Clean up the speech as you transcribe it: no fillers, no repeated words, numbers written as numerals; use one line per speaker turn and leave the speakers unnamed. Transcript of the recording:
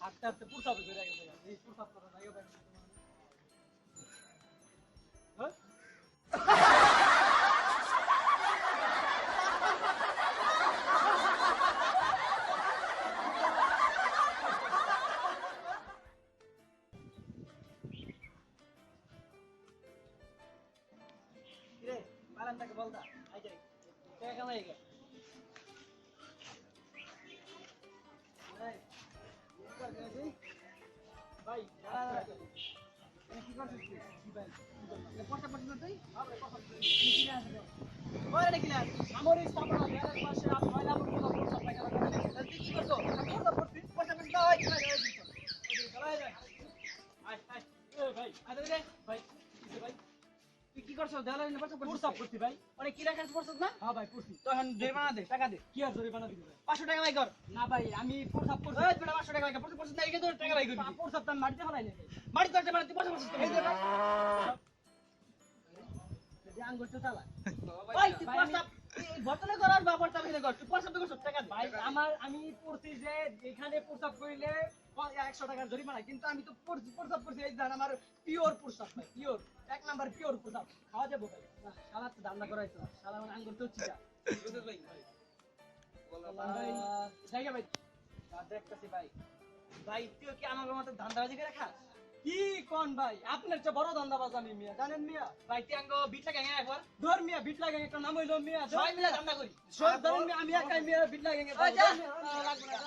হাঁটতে হাঁটতে পুরসাবে ধরে গেছে এই পুরসাব করা জায়গা পাই হ্যাঁ কিরে মালানটাকে বলদা আই যাই টাকা কামাই গে ভাই কি করছিস কি ভাই পড়তে পড়তে না তুই কি কিনে আসবে ওরে দেখিলা আমার এই সামনে গ্যারের পাশে আপ ময়লা মুক্ত করতে পাইলা তুই কি করছো পড়তে পড়তে পড়তে পড়তে দাই চলাই যা আয় আয় এ ভাই আরে রে ভাই কি ভাই তুই কি করছস দেওয়ালে না পড়তে পুরসাব করতে ভাই অনেক কি রাখাস পড়ছস না হ্যাঁ ভাই পড়ছি তো এখন জরিমানা দে টাকা দে কি আর জরিমানা দিবি ভাই 500 টাকা ভাই কর না ভাই আমি পুরসাব করছি এই বেটা 500 টাকা ভাই পড়তে পড়ছিস না এই তো টাকা ভাই করবি পুরসাব তার মাটিতে ফেলাই না মাটি তো মানে তুই পড়ছিস এই দে ভাই এই আঙ্গুল তো চালা ভাই তুই পুরসাব বতলে করার ব্যাপার তা ভিনে কর তুই পুরসাব তো করছস টাকা ভাই আমি পড়ছি যে এখানে পুরসাব কইলে 100 টাকার জরিমানা কিন্তু আমি তো পুরসাব করছি এই জান আমার পিওর পুরসাব ভাই পিওর এক নাম্বার পিওর পুরসাব খাওয়া যাবে ভাই শালা তো দান্না করাইছো শালা মানে আঙ্গুর তো চিটা বুঝছ ভাই ভাই জায়গা ভাই দেখতেছি ভাই ভাই তুই কি আমার মত ধান্দাবাজি করে খাস কি কোন ভাই আপনার চেয়ে বড় ধান্দাবাজ আমি মিয়া জানেন মিয়া ভাই তুই বিট লাগে একবার ধর মিয়া বিট লাগে একটা নাম হইলো মিয়া সবাই মিলে ধান্দা করি সব ধরেন মিয়া আমি একাই মিয়া বিট লাগে লাগবে না